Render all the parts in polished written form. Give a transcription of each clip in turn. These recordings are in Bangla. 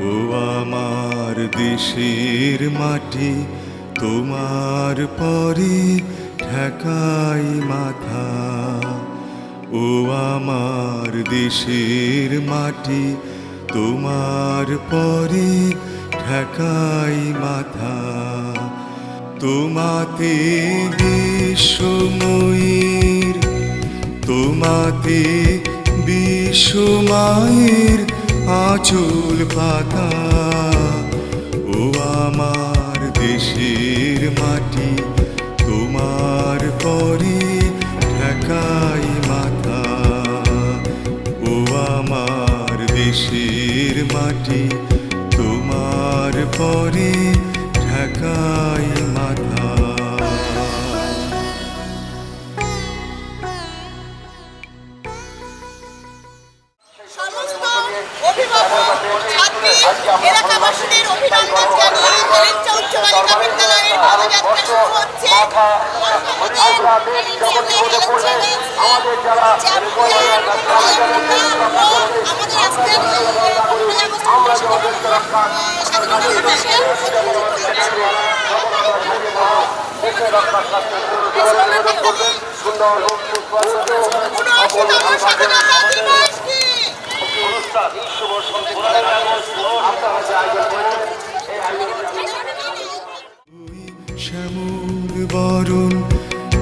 ও আমার দেশের মাটি, তোমার পরে ঠেকাই মাথা। ও আমার দেশের মাটি, তোমার পরে ঠেকাই মাথা। তোমাতে বিশ্বময়ীর, তোমাতে বিশ্বমায়ের আঁচল পাতা। ও আমার দেশের মাটি, তোমার পরে ঠেকাই মাথা। ও আমার দেশের মাটি, তোমার পরে ঠেকাই মাথা। সমস্ত অভিভাবক, ছাত্রী, এলাকাবাসীদের অভিনন্দন জানিয়ে হেলেঞ্চা উচ্চ বালিকা বিদ্যালয়ের পদযাত্রা শুরু হচ্ছে। শ্যামল বরণ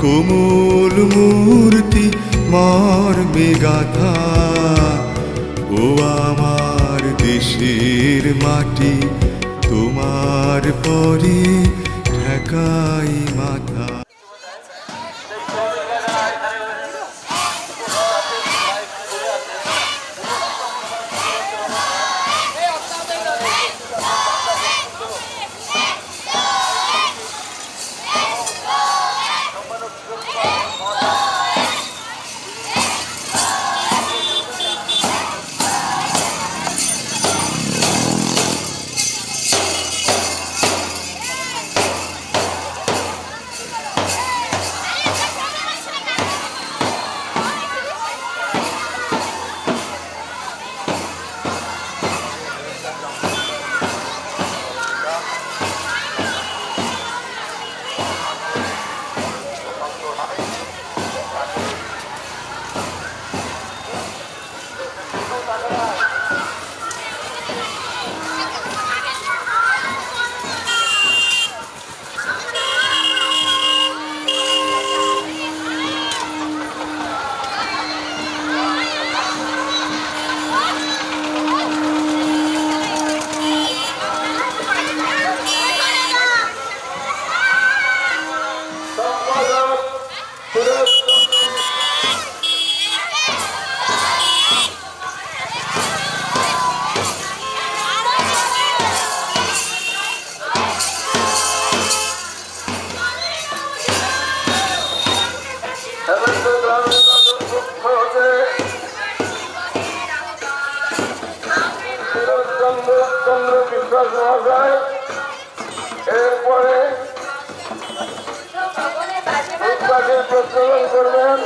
কোমল মূর্তি মর্মে গাথা। ও আমার দেশের মাটি, তোমার পরে ঠেকাই মাথা। এরপরে প্রচলন করবেন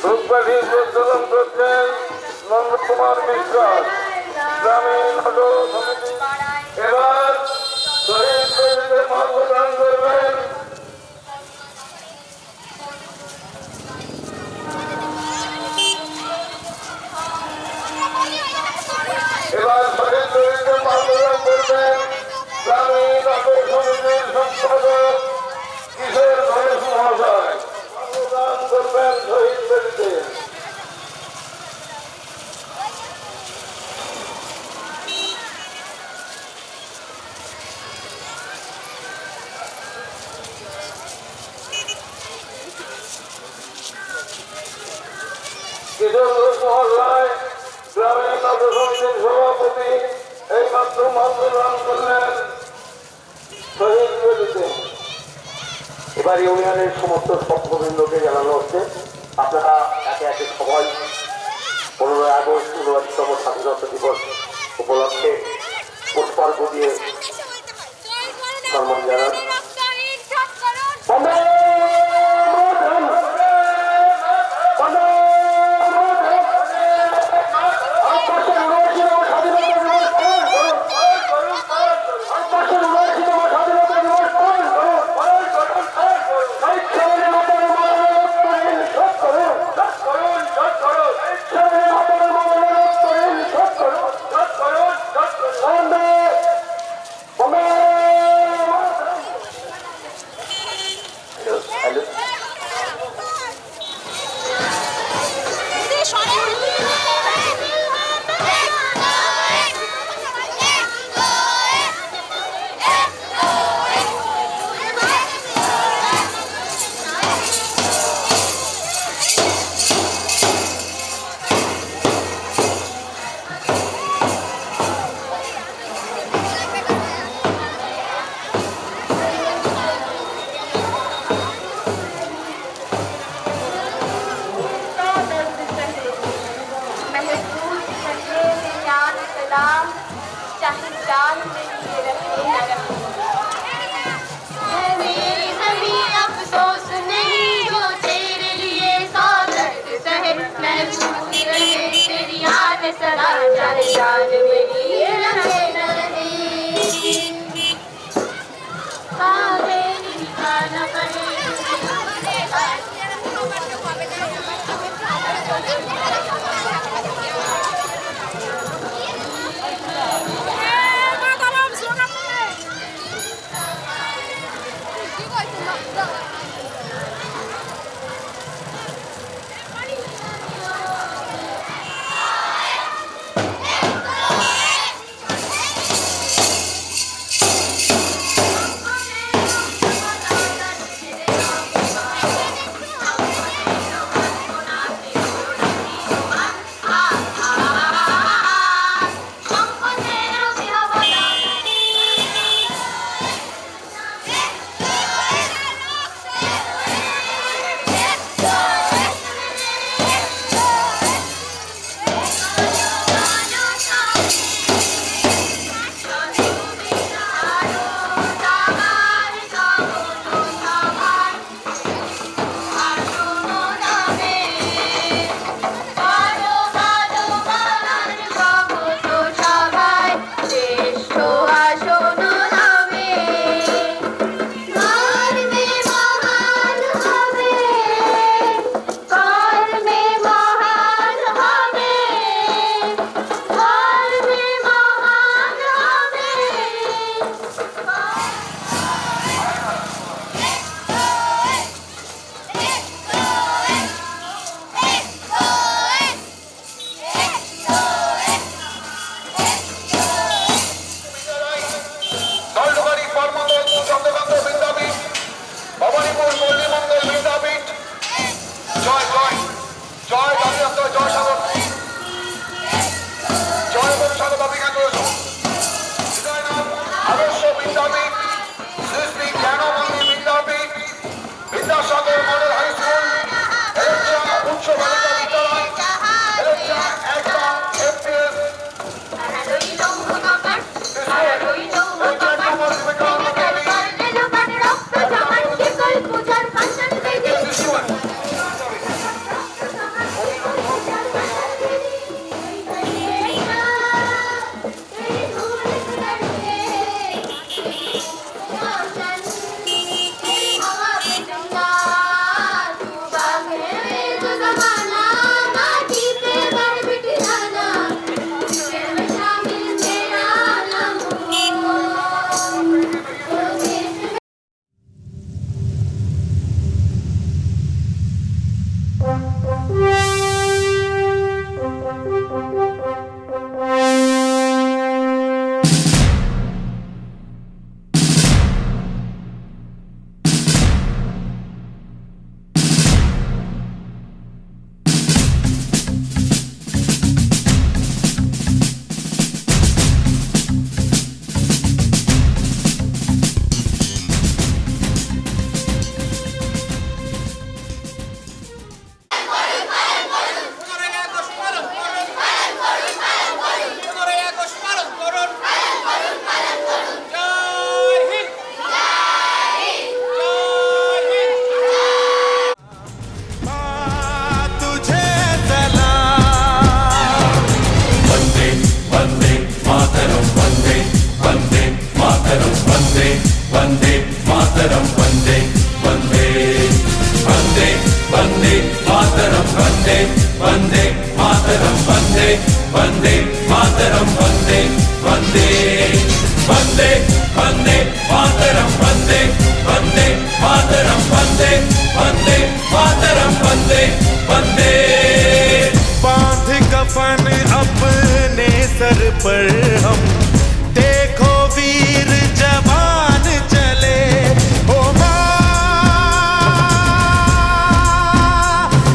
ধূপকাঠি প্রচলন করছেন নন্দ কুমার বিশ্বাস, গ্রামীণ সমিতি। এবার শহীদ শহীদদের মাল্যদান করবেন গ্রামীণ সমিতির সম্পাদক কিশোর ঘোষ মহাশয়। মাল্যদান করবেন শহীদ শহীদদের। কিশোর ঘোষ মহল্লায় গ্রামীণ সমিতির সভাপতি এইমাত্র মাল্যদান করলেন শহীদ বেদিতে। এবার ইউনিয়নের সমস্ত সভ্যবৃন্দকে জানানো হচ্ছে আপনারা একে একে সবাই 15 আগস্ট 79তম স্বাধীনতা দিবস উপলক্ষে পুষ্পার্ঘ্য দিয়ে সম্মান জানান। বন্দে वन्दे मातरं वन्दे वन्दे वन्दे वन्दे मातरं वन्दे वन्दे मातरं वन्दे वन्दे मातरं वन्दे वन्दे। बांध कफन अपने सर पर हम देखो वीर जवान चले ओ माँ,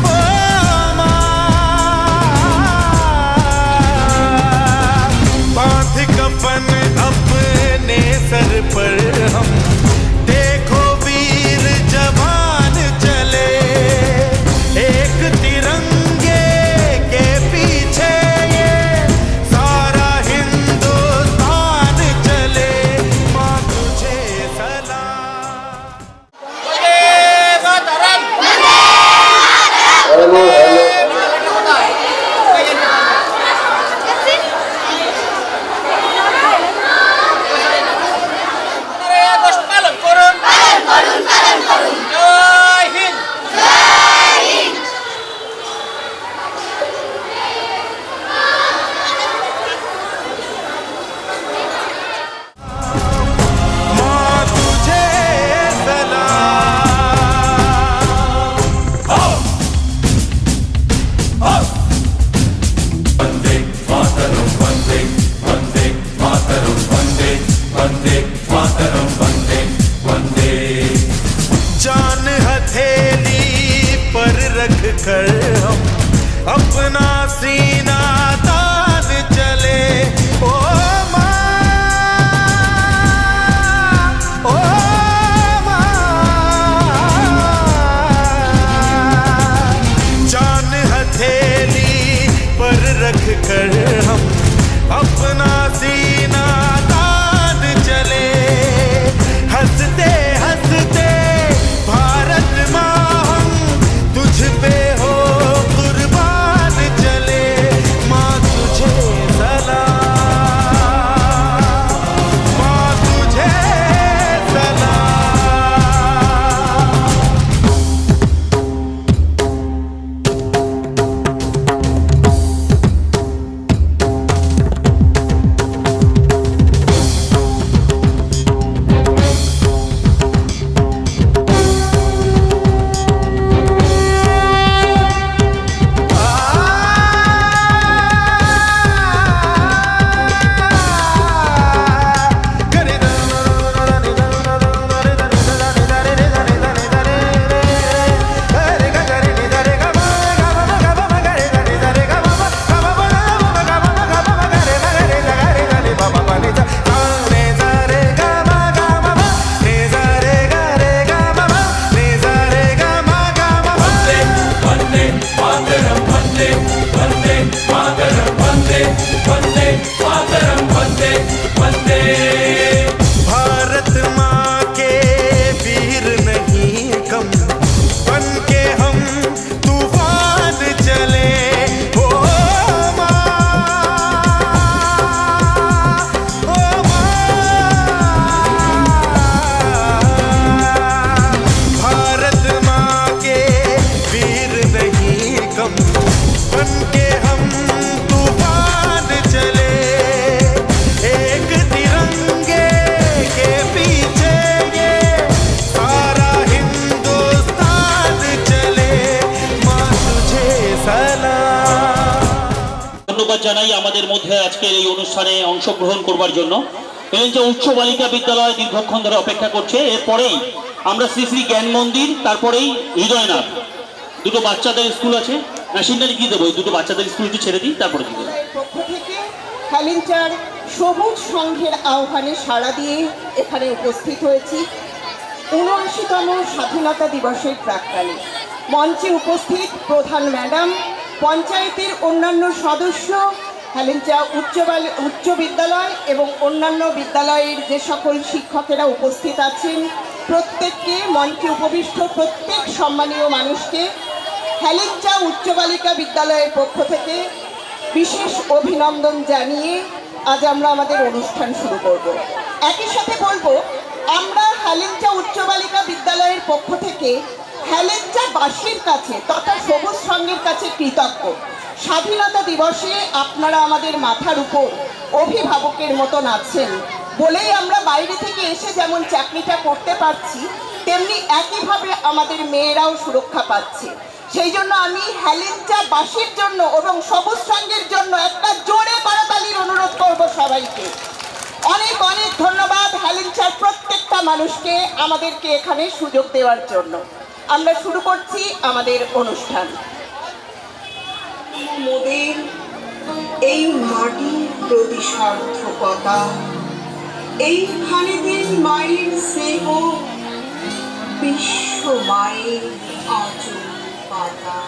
ओ माँ। बांध कफन अपने सर पर हम देखो वीर जवान चले एक तिरंगे के पीछे ये सारा हिंदुस्तान चले माँ तुझे सलाम। माँ तुझे सलाम। वन्दे मातरं वन्दे वन्दे मातरं वन्दे वन्दे मातरं वन्दे वन्दे। जान हथेली पर रख कर हम अपना सीना तान चले ओ माँ, ओ माँ। जान हथेली पर रख कर हम अपना सीना तान चले हंसते हंसते भारत माँ हम तुझ पे हो कुर्बान चले माँ तुझे सलाम, माँ तुझे सलाम। वन्दे वन्दे मातरं वन्दे वन्दे मातरं वन्दे वन्दे मातरं वन्दे वन्दे। भारत माँ के वीर नहीं कम बन के हम तूफान चले ओ माँ, ओ माँ। भारत माँ के वीर नहीं कम बन के हम तूफान चले एक तिरंगे के पीछे ये सारा हिंदुस्तान चले माँ तुझे सलाम। ধন্যবাদ জানাই আমাদের মধ্যে আজকের এই অনুষ্ঠানে অংশগ্রহণ করবার জন্য। এই যে উচ্চ বালিকা বিদ্যালয় দীর্ঘক্ষণ ধরে অপেক্ষা করছে, এরপরেই আমরা শ্রী শ্রী জ্ঞান মন্দির, তারপরেই হৃদয়নাথ, দুটো বাচ্চাদের স্কুল আছে। মেশিনটারি কি দেবো, এই দুটো বাচ্চাদের স্কুলটি ছেড়ে দিই, তারপরে কি দেবো। পক্ষ থেকে হ্যালিঞ্চার সবুজ সংঘের আহ্বানে সাড়া দিয়ে এখানে উপস্থিত হয়েছি ৭৯তম স্বাধীনতা দিবসের প্রাক্কালে। মঞ্চে উপস্থিত প্রধান ম্যাডাম, পঞ্চায়েতের অন্যান্য সদস্য, হ্যালিঞ্চা উচ্চ বিদ্যালয় এবং অন্যান্য বিদ্যালয়ের যে সকল শিক্ষকেরা উপস্থিত আছেন, প্রত্যেককে, মঞ্চে উপবিষ্ট প্রত্যেক সম্মানীয় মানুষকে হ্যালিঞ্চা উচ্চ বালিকা বিদ্যালয়ের পক্ষ থেকে বিশেষ অভিনন্দন জানিয়ে আজ আমরা আমাদের অনুষ্ঠান শুরু করব। একই সাথে বলবো, আমরা হ্যালিঞ্চা উচ্চ বালিকা বিদ্যালয়ের পক্ষ থেকে হ্যালিঞ্চা বাসীর কাছে তথা সবুজ সংঘের কাছে কৃতজ্ঞ। স্বাধীনতা দিবসে আপনারা আমাদের মাথার উপর অভিভাবকের মতন আছেন বলেই আমরা বাইরে থেকে এসে যেমন চাকরিটা করতে পারছি, তেমনি একইভাবে আমাদের মেয়েরাও সুরক্ষা পাচ্ছে। সেই জন্য আমি হেলেঞ্চা বাসীর জন্য এবং সবুজ সংঘের জন্য একটা জোরে করতালির অনুরোধ করব সবাইকে। অনেক অনেক ধন্যবাদ হেলেঞ্চার প্রত্যেকটা মানুষকে আমাদেরকে এখানে সুযোগ দেওয়ার জন্য। আমরা শুরু করছি আমাদের অনুষ্ঠান। মোদের এই মাটির প্রতি সার্থকতা, এইখানেতে মায়ের স্নেহ, বিশ্ব মায়ের আঁচল পাতা।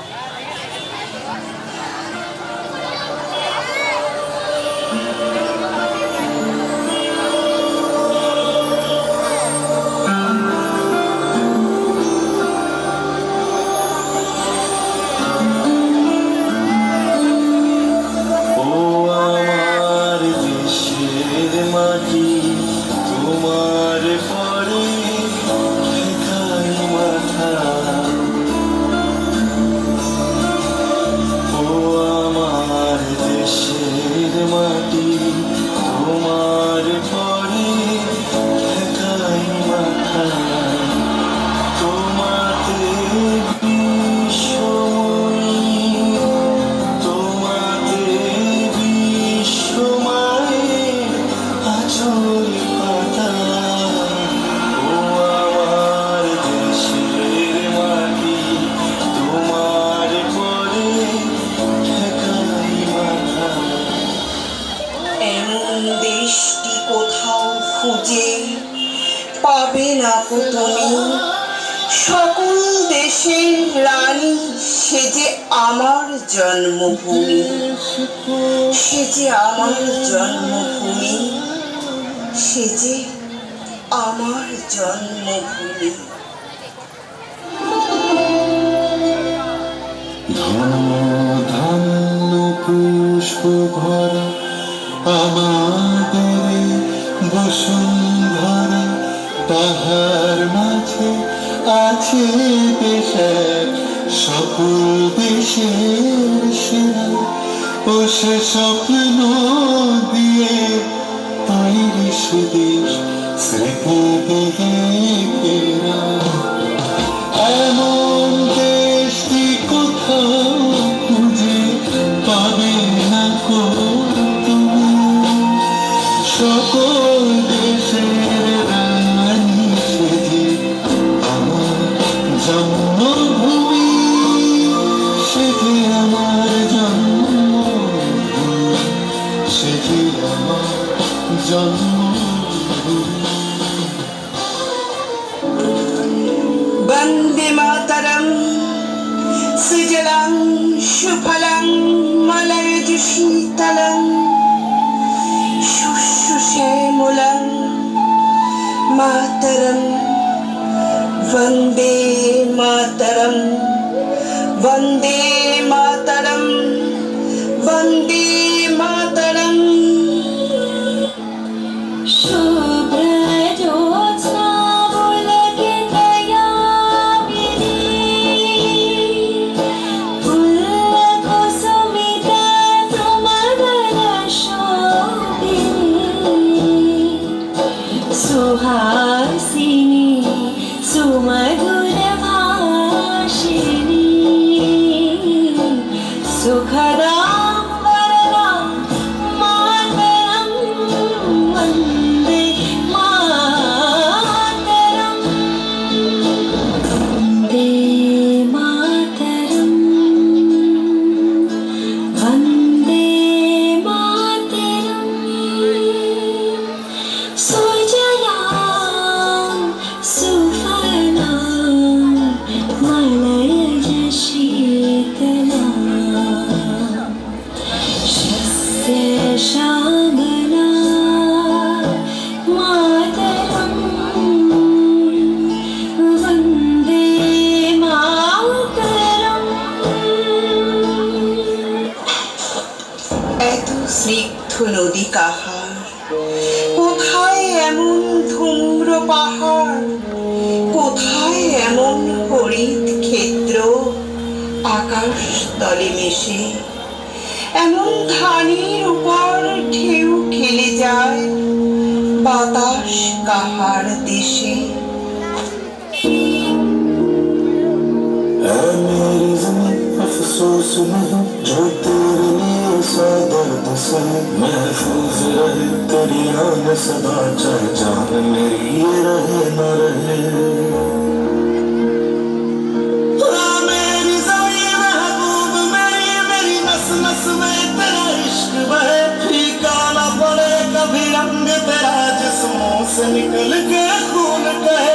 পাবে না তুমি সকল দেশের রানী, সে যে আমার জন্মভূমি, সে যে আমার জন্মভূমি, সে যে আমার জন্মভূমি। ধন্য পুষ্প ভরা আমাদের বসুন্ধরা, তাহার মাঝে আছে দেশের সকল দেশের সেরা, ও সে স্বপ্ন দিয়ে তৈরি সুদেশ স্মৃতি দিয়ে ঘেরা। এমন দেশটি কোথাও খুঁজে পাবে না কো তুমি, সকল দেশের রানী সে যে আমার জন্মভূমি, সে যে আমার জন্মভূমি, সে যে আমার জন্মভূমি। বন্দে মাতরম সুজলাং সুফলাং মলয়জ শীতলং শুশ্রূষেমূলং মাতরম বন্দে মাতরম বন্দে মাতরম বন্দে মাতরম। सुहासिनी सुमधुर भाषिणी सुखदां वरदां मातरं वन्दे मातरं वन्दे मातरं वन्दे मातरं। श्यामला मातरं वन्दे मातरं। এত স্নিগ্ধ নদী কাহার, কোথায় এমন ধূম্র পাহাড়, কোথায় এমন হরিত ক্ষেত্র, তলে মিশে এমন ধানের উপর ঢেউ খেলে যায় বাতাস কাহার দেশে। ऐ मेरी ज़मीं अफ़सोस नहीं जो तेरे लिए सा दर्द से महफूज रहे तेरी आन सदा चाहे जान मेरी ये रहे न रहे। मेरी ज़मीं महबूब मेरी नस नस में तेरा इश्क बहे फीका न पड़े कभी रंग तेरा जिस्मों से निकल के खून कहे।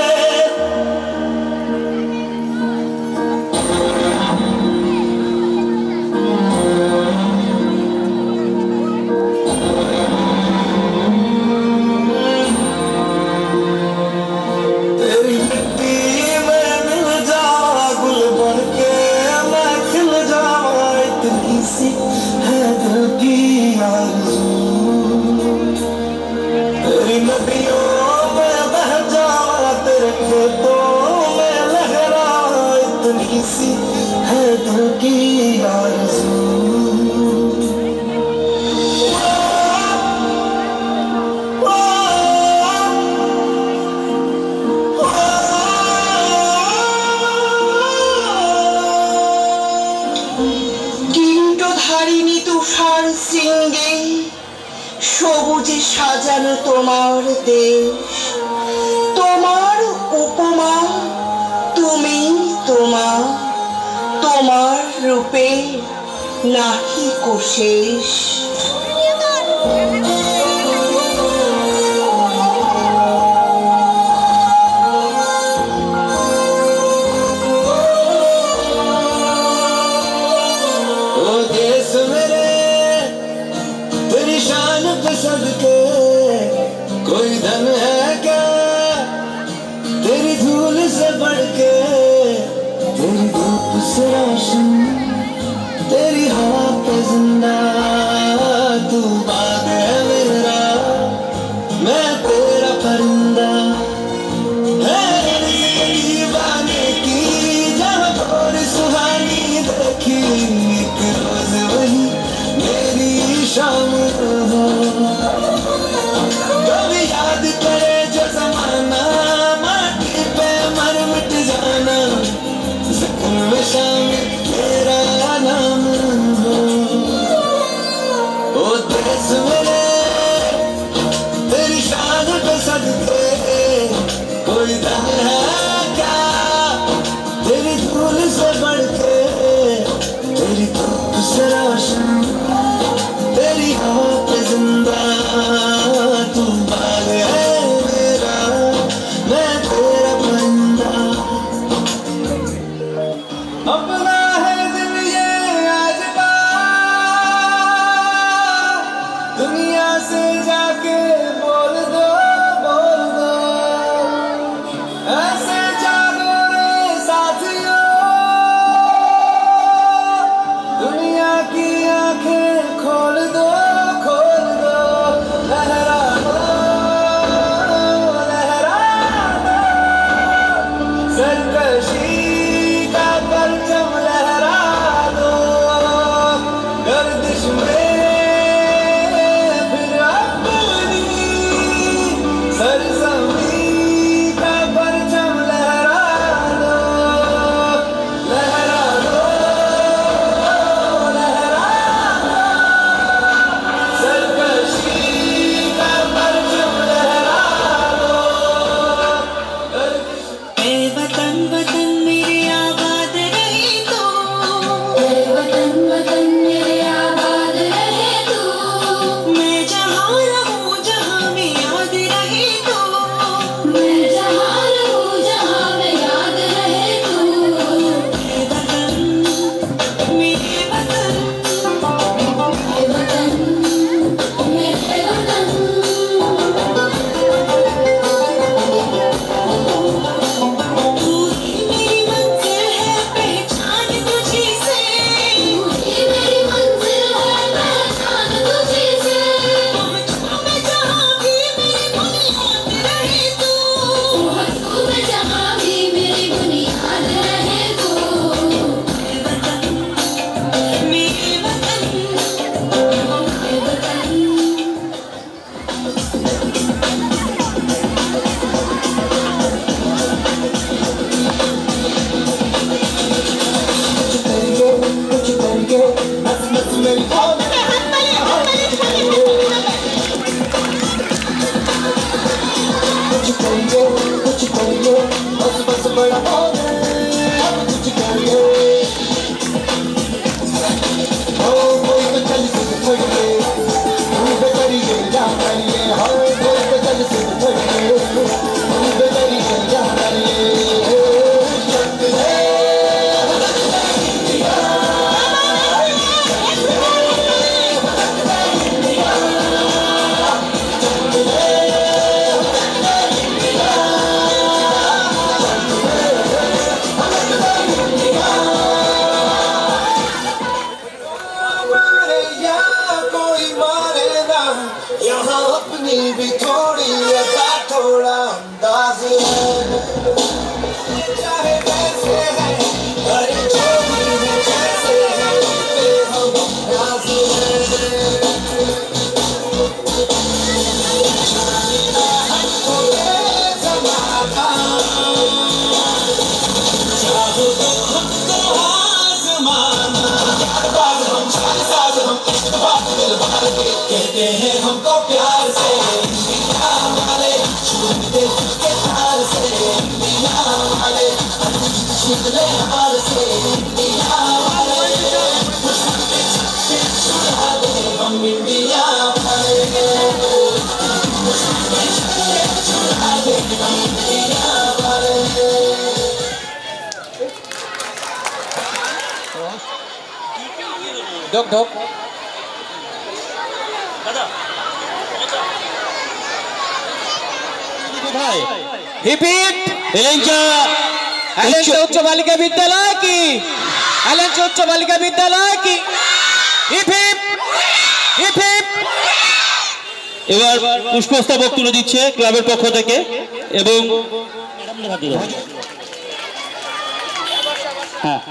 ধারিণী তুষার শৃঙ্গে সবুজে সাজানো তোমার দেশ, তোমার উপমা তুমি তোমা, তোমার রূপে নাহি কোশেষ। कोई धन है क्या तेरी धूल से बढ़ के, तेरी धूप से रोशन तेरी हवा पे जिंदा, तू बाग है मेरा मैं तेरा परिंदा। है जिंदगी बाने की जहाँ थोड़ी सुहानी देखी, एक रोज वही मेरी शाम हो। कभी याद करे जो जमाना माटी पे मर मिट जाना, जिक्र में शामिल तेरा नाम हो। ओ देश मेरे तेरी शान पे सदके, कोई दम है क्या तेरी धूल से बढ़ के, तेरी धूप से रोशन तेरी हवा पे जिंदा, तू बाग है मेरा मैं तेरा परिंदा। अपना है दिल ये आज का दुनिया से जाके बोल दो ऐसे जागो रे साथियों, दुनिया की आंखें खोल दो लहरा दो सरकशी का परचम भी थोड़ी अदा थोड़ा अंदाज है चाहे वैसे है अरे जो भी है जैसे है बेहद नाज है जानता हमको ये ज़माना चाहो तो हमको आज़माना बाज हम साज हम बात दिल भर के कहते हैं हमको प्यार से इंडिया वाले छूटे के तार से इंडिया वाले शिकले हार से इंडिया वाले छुड़ा दे हम इंडिया वाले छुड़ा दे हम इंडिया वाले ঢোক ঢোক হিপ হিপ এলেঞ্চা অ্যালেন্সা উচ্চ বালিকা বিদ্যালয় কি অ্যালেন্সা উচ্চ বালিকা বিদ্যালয় কি হিপ হিপ হিপ হিপ এবার পুষ্পস্তবক তুলে দিচ্ছে ক্লাবের পক্ষ থেকে এবং হ্যাঁ